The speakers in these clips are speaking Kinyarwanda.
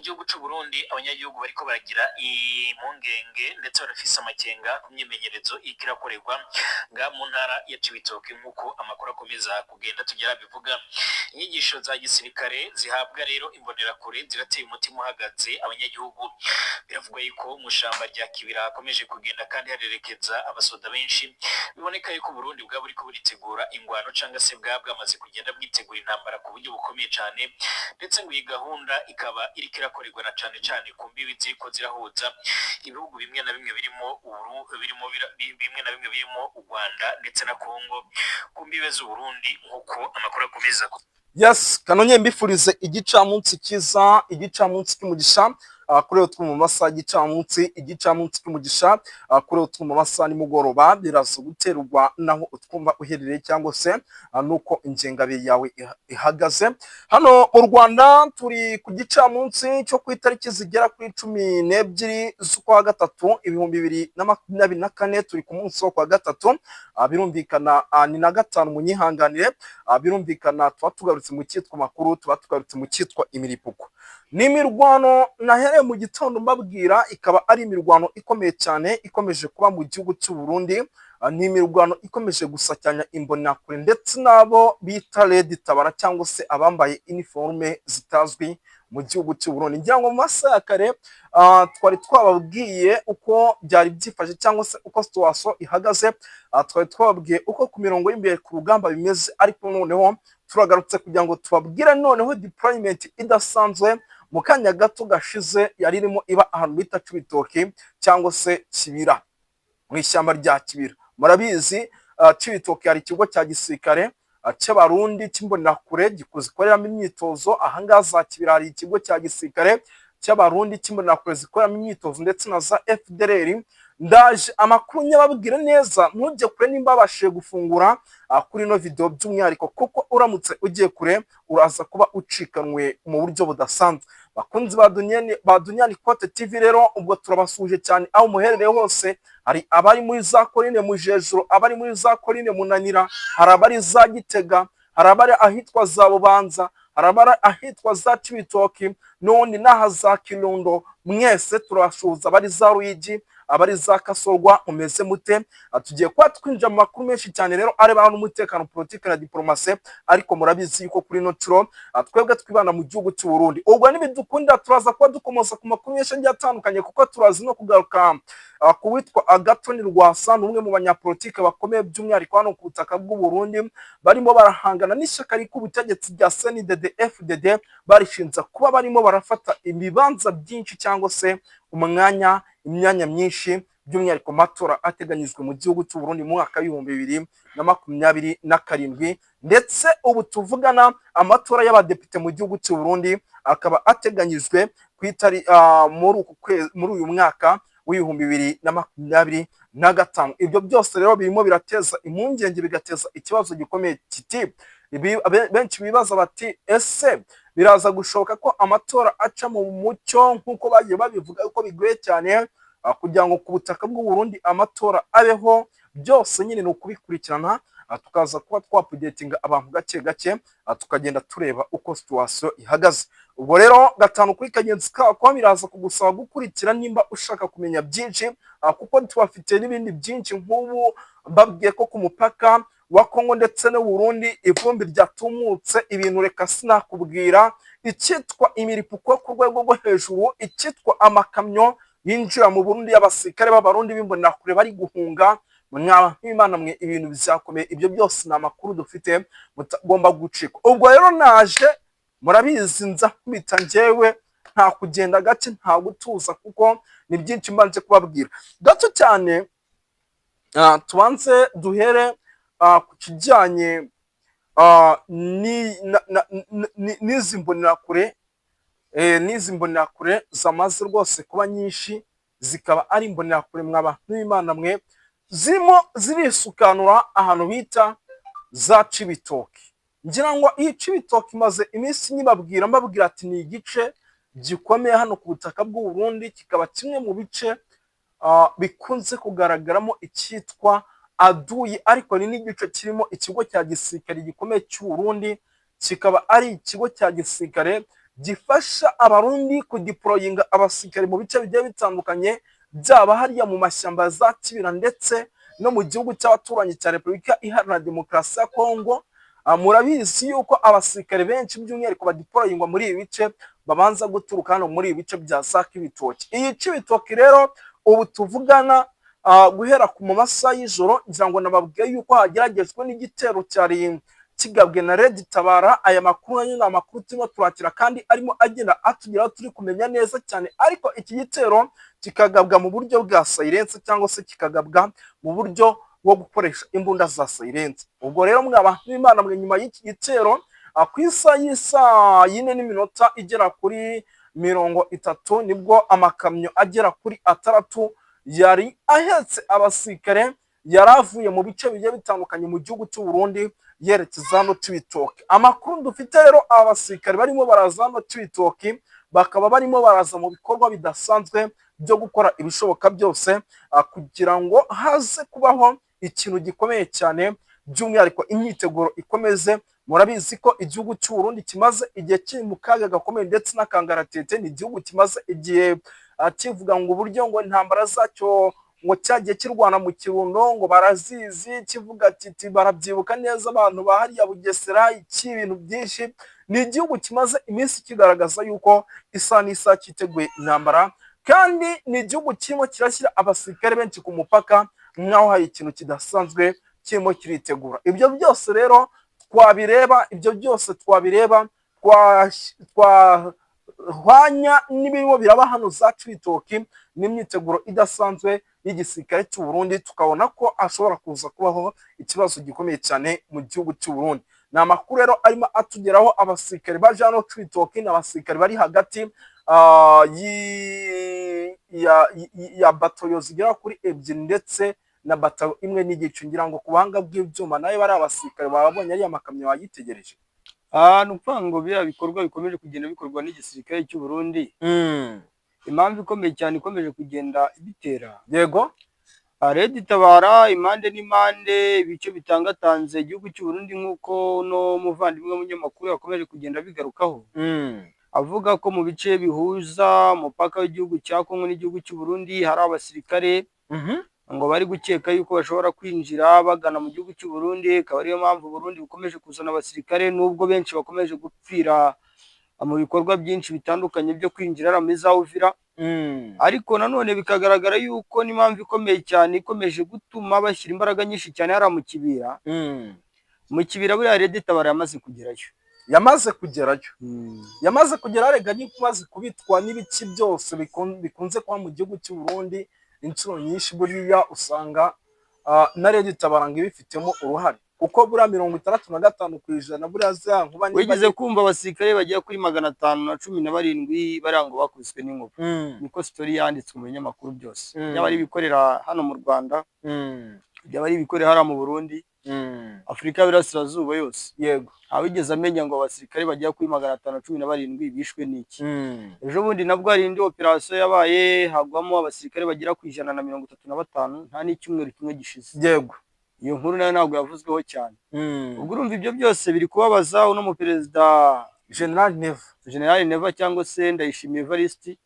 gihugu cy'u Burundi abanyagihugu bariko baragira impungenge ndetse barafise amakenga ku myimenyerezo ikirakorerwa nga mu ntara ya Cibitoke nk'uko amakuru akomeza kugenda tugera bivuga. Inyigisho za gisirikare zihabwa rero imbonerakure zirateye umutima uhagaze abanyagihugu. Biravugwa yuko mu shamba rya Kibira hakomeje kugenda kandi harerekeza abasoda benshi, biboneka yuko Burundi bwa buriko buritegura ingwano canga se bwamaze kugenda bwitegura intambara ku buryo bukomeye cyane, ndetse ngo iyi gahunda ikaba iriko irakorerwa na cane ku mbibi ziriko zirahuza ibihugu bimwe na bimwe birimo u Rwanda ndetse na Kongo ku mbibe z'u Burundi nk'uko amakuru akomeza. Yes, kanonye mbifurize igicamunsi kiza, igicamunsi cy'umugisha kuri utwo mu masaha igicamunsi cy'umugisha kuri utwo mu masaha nimugoroba biraza guterwa naho utwumva uherereye cyangwa se nuko ingengabihe yawe ihagaze. Hano mu Rwanda turi ku gicamunsi cyo ku itariki zigera kuri 12 z'ukwa gatatu 2024, turi ku munsi wo kwa gatatu. Birumvikana ni na gatanu munyihanganire, birumvikana tuba tugarutse mu cyitwa makuru, tuba tugarutse mu cyitwa imiripuko. Ni imirwano nahereye mu gitondo mbabwira, ikaba ari imirwano ikomeye cyane ikomeje kuba mu gihugu cy'u Burundi. Ni imirwano ikomeje gusacyanya imbonakure ndetse nabo bita Red Tabara cyangwa se abambaye uniforme zitazwi mu gihugu cy'u Burundi. Ngira ngo mu masaha ya kare twari twababwiye uko byari byifashe cyangwa se uko situation ihagaze, twari twababwiye uko ku mirongo y'imbere ku rugamba bimeze, ariko noneho turagarutse kugira ngo tubabwire noneho deployment idasanzwe mu kanya gato gashize yari irimo iba ahantu bita Cibitoke cyangwa se Kibira, mu ishyamba rya Kibira. Murabizi Cibitoke hari ikigo cya gisirikare cy'abarundi cy'imbonakure gikoreramo imyitozo. Ahangaha za Kibira hari ikigo cya gisirikare cy'abarundi cy'imbonakure zikoreramo imyitozo ndetse na za FDLR. Ndaje amakuru nyababwire neza, ntujye kure nimba babashije gufungura kuri no video by'umwihariko, kuko uramutse ugiye kure uraza kuba ucikanwe mu buryo budasanzwe. Bakunzi ba Dunyani Kote TV rero ubwo turabasuje cyane aho muherereye hose. Hari abari muri za Korine mu Jejuru, abari muri za Korine Munanira, hari abari za Gitega, hari abari ahitwa za Bubanza, hari abari ahitwa za Cibitoke, none naha za Kirundo. Mwese turashuza abari za Ruyigi, abari za Kasorwa, umeze mute? Tugiye kwa twinjira mu makuru menshi cyane rero arebana n'umutekano, politike na diplomasi, ariko murabizi yuko kuri no turo twebwe twibana mu gihugu cy'u Burundi. Ubwo nibidukunda turaza kuba dukomoza ku makuru menshi agiye atandukanye, kuko turazi no kugaruka kuwitwa Agathon Rwasa, n'umwe mu banyapolitike bakomeye by'umwihariko hano ku butaka bw'u Burundi, barimo barahangana n'ishyaka rikubutegetsi rya CNDD FDD, barishinza kuba barimo barafata ibibanza byinshi cyangwa se imyanya myinshi by'umwihariko matora ateganyijwe mu gihugu cy'u Burundi mu mwaka w'2027, ndetse ubu tuvugana amatora y'abadepite mu gihugu cy'u Burundi akaba ateganyijwe ku itari muri uyu mwaka w'2025. Ibyo byose rero birimo birateza impungenge, bigateza ikibazo gikomeye kiti benshi bibaza bati ese biraza gushoboka ko amatora aca mu mucyo nk'uko bagiye babivuga uko bigoye cyane kugira ngo ku butaka bw'u Burundi amatora abeho. Byose nyine ni ukubikurikirana, tukaza kuba twapudetinga abantu gake gake, tukagenda tureba uko situation ihagaze. Ubwo rero gatanu kuri kagenzi kwa biraza kugusaba gukurikira nimba ushaka kumenya byinshi, kuko tubafite n'ibindi byinshi. Nk'ubu mbabwiye ko ku mupaka wa Kongo ndetse no Burundi ivumbi ryatumutse ibintu, reka sinakubwira icyitwa imiripuko ku rwego rwo hejuru, icyitwa amakamyo yinjira mu Burundi y'abasirikare b'abarundi b'imbonakure bari guhunga. Mw'Imana mwe ibintu bizakomeye. Ibyo byose ni amakuru dufite mutagomba gucika. Ubwo rero naje, murabizi nza kubita njyewe, nta kugenda gace, nta gutuza, kuko ni byinshi mbanje kubabwira gato cyane. Tubanze duhere ku kijyanye n'izi mbonerakure zamaze rwose kuba nyinshi, zikaba ari imbonerakure mw'abantu b'Imana mwe zirimo zirisukanura ahantu bita za Cibitoke. Ngira ngo iyi Cibitoke imaze iminsi mbabwira ati ni igice gikomeye hano ku butaka bw'u Burundi, kikaba kimwe mu bice bikunze kugaragaramo icyitwa aduyi, ariko ni n'igice kirimo ikigo cya gisirikare gikomeye cy'u Burundi, kikaba ari ikigo cya gisirikare gifasha abarundi kudiployinga abasirikare mu bice bigiye bitandukanye, byaba hariya mu mashyamba ya za Kibira ndetse no mu gihugu cy'abaturanyi cya Repubulika Iharanira Demokarasi ya Kongo. Murabizi yuko abasirikare benshi by'umwihariko badiployingwa muri ibi bice babanza guturuka hano muri ibi bice bya za Kibitoki. Iyi Kibitoki rero ubu tuvugana guhera ku masaha y'ijoro, ngira ngo nababwiye yuko hageragejwe n'igitero cyari kigabwe na Red Tabara. Aya makuru ni amakuru turimo turakira kandi arimo agenda atugeraho, turi kumenya neza cyane, ariko iki gitero kikagabwa mu buryo bwa silence cyangwa se kikagabwa mu buryo bwo gukoresha imbunda za silence. Ubwo rero mw'abantu b'Imana mwe, nyuma y'iki gitero ku isaha y'isaa 4 igera kuri 30 nibwo amakamyo agera kuri 6 yari ahetse abasirikare yari avuye mu bice bigiye bitandukanye mu gihugu cy'u Burundi yerekeza hano Cibitoke. Amakuru dufite rero, abasirikare barimo baraza hano Cibitoke, bakaba barimo baraza mu bikorwa bidasanzwe byo gukora ibishoboka byose kugira ngo haze kubaho ikintu gikomeye cyane, by'umwihariko imyiteguro ikomeze. Murabizi ko igihugu cy'u Burundi kimaze igihe kiri mu kaga gakomeye ndetse n'akangaratete. Ni igihugu kimaze igihe kivuga ngo uburyo ngo intambara zacyo ngo cyagiye kirwana mu Kirundo ngo barazizi, kivuga kiti barabyibuka neza abantu bahariya Bugesera, iki ibintu byinshi. Ni igihugu kimaze iminsi kigaragaza yuko isa n'isa cyiteguye intambara, kandi ni igihugu kirimo kirashyira abasirikare benshi ku mupaka nk'aho hari ikintu kidasanzwe kirimo kiritegura. Ibyo byose rero twabireba, twahwanya n'ibirimo biraba hano za Cibitoke n'imyiteguro idasanzwe y'igisirikare cy'u Burundi, tukabona ko ashobora kuza kubaho ikibazo gikomeye cyane mu gihugu cy'u Burundi. Ni amakuru rero arimo atugeraho, abasirikare baje hano Cibitoke n'abasirikare bari hagati ya batayo zigera kuri 2 ndetse na batayo 1 n'igice. Ngira ngo ku buhanga bw'ibyuma nayo bari abasirikare babonye ari amakamyo bayitegereje. Ni ukuvuga ngo biriya bikorwa bikomeje kugenda bikorwa n'igisirikare cy'u Burundi. Impamvu ikomeye cyane ikomeje kugenda ibitera, yego, Red Tabara impande n'impande, ibice bitangatanze igihugu cy'u Burundi, nk'uko no muvandimwe w'umunyamakuru yakomeje kugenda bigarukaho, avuga ko mu bice bihuza umupaka w'igihugu cya Kongo n'igihugu cy'u Burundi hari abasirikare ngo bari gukeka yuko bashobora kwinjira bagana mu gihugu cy'u Burundi. Akaba ariyo mpamvu Burundi bukomeje kuzana abasirikare, nubwo benshi bakomeje gupfira mu bikorwa byinshi bitandukanye byo kwinjira muri za Uvira, ariko nanone bikagaragara yuko n'impamvu ikomeye cyane ikomeje gutuma bashyira imbaraga nyinshi cyane hariya mu Kibira. Mu Kibira buriya Red Tabara yamaze kugerayo, yamaze kugera arega maze kubitwa n'ibiki byose bikunze kuba mu gihugu cy'u Burundi. Inshuro nyinshi buriya usanga na Red Tabara ngo ibifitemo uruhare, kuko buriya 65% buriya za nkuba wigeze kumva abasirikare bagiye kuri 517 bariya ngo bakubiswe n'inkuba. Niko story yanditswe mu binyamakuru byose, byaba ari ibikorera hano mu Rwanda, byaba ari ibikorera hano mu Burundi, Afurika y'Iburasirazuba yose. Yego, awigeze amenya ngo abasirikare bagiye kuri 517 bishwe n'iki. Ejo bundi nabwo hari indi operation yabaye, hagwamo abasirikare bagira ku 135, nta n'icyumweru kimwe gishize. Yego, iyo nkuru nayo ntabwo yavuzweho cyane. Ubwo urumva ibyo byose biri kubabaza uno mu perezida General Neva cyangwa se Ndayishimiye Evariste,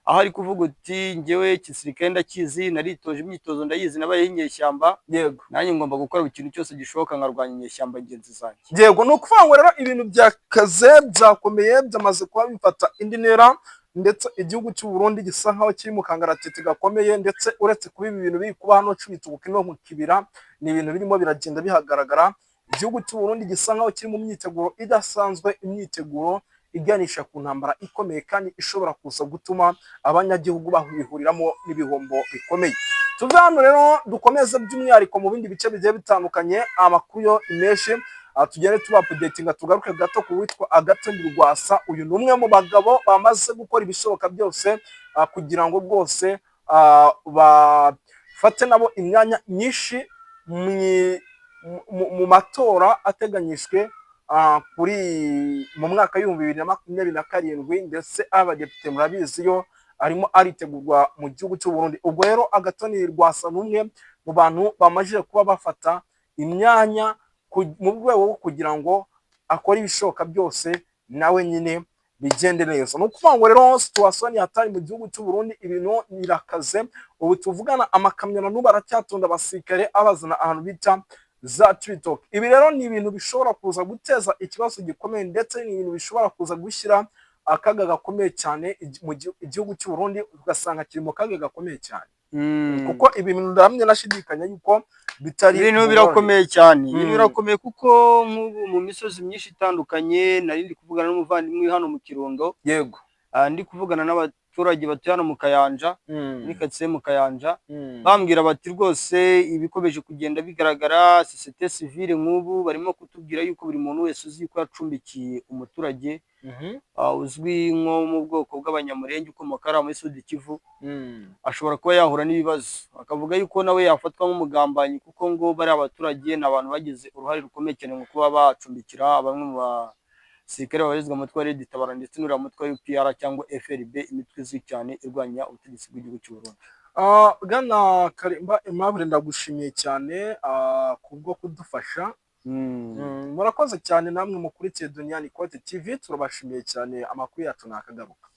aho ari kuvuga uti njyewe igisirikare ndakizi, naritoje imyitozo ndayizi, nabaye inyeshyamba, yego, nanjye ngomba gukora ikintu cyose gishoboka nkarwanya inyeshyamba ngenzi zanjye. Yego, no kuvuga rero ibintu byakaze byakomeye byamaze kuba bifata indi ntera, ndetse igihugu cy'u Burundi gisa nkaho kiri mu kangaratete gakomeye. Ndetse uretse kuba ibi bintu biri kuba hano Cibitoke no mu Kibira, ni ibintu birimo biragenda bihagaragara. Igihugu cy'u Burundi gisa nkaho kiri mu myiteguro idasanzwe, imyiteguro iganisha ku ntambara ikomeye kandi ishobora kuza gutuma abanyagihugu bahuriramo n'ibihombo bikomeye. Tuve hano rero dukomeze by'umwihariko mu bindi bice bigiye bitandukanye, amakuru yo menshi tugere tuba updatinga, tugaruke gato ku witwa Agathon Rwasa. Uyu ni umwe mu bagabo bamaze gukora ibishoboka byose kugira ngo rwose bafate nabo imyanya nyinshi mu matora ateganyijwe mu mwaka w'2027, ndetse abadepite murabizi yo arimo aritegurwa mu gihugu cy'u Burundi. Ubwo rero Agathon Rwasa n'umwe mu bantu bamajije kuba bafata imyanya mu rwego rwo kugira ngo akore ibishoboka byose nawe nyine bigende neza. Ni ukuvuga ngo rero situation ni hatari mu gihugu cy'u Burundi, ibintu birakaze. Ubu tuvugana amakamyo na n'ubu aracyatonda abasirikare abazana ahantu bita za Cibitoke. Ibi rero ni ibintu bishobora kuza guteza ikibazo gikomeye, ndetse ni ibintu bishobora kuza gushyira akaga gakomeye cyane mu igihugu cy'u Burundi, ugasanga kiri mu kaga gakomeye cyane. Kuko ibintu ndamye nashidikanya yuko bitari ibintu birakomeye cyane, ibintu birakomeye kuko nk'ubu mu misozi myinshi itandukanye, nari ndi kuvugana n'umuvandimwe hano mu Kirundo, yego ndi kuvugana n'abaturage batuye hano mu Kayanja, muri karitsiye mu Kayanja, bambwira bati rwose ibikomeje kugenda bigaragara, societe civile nk'ubu barimo kutubwira yuko buri muntu wese uzi ko yacumbikiye umuturage uzwi nko mu bwoko bw'abanyamurenge ukomoka hariya muri Sud Kivu, ashobora kuba yahura n'ibibazo, akavuga yuko nawe yafatwa nk'umugambanyi, kuko ngo bari abaturage ni abantu bagize uruhare rukomeye cyane mu kuba bacumbikira bamwe mu basirikare babarizwa mu mutwe wa Red Tabara ndetse n'uriya mutwe wa UPR cyangwa FRB, imitwe izwi cyane irwanya ubutegetsi bw'igihugu cy'u Burundi. Bwana Karimba Aimable, ndagushimiye cyane kubwo kudufasha. Murakoze cyane namwe mukurikiye Duniani Kote TV, turabashimiye cyane. Amakuru yacu nakagaruka.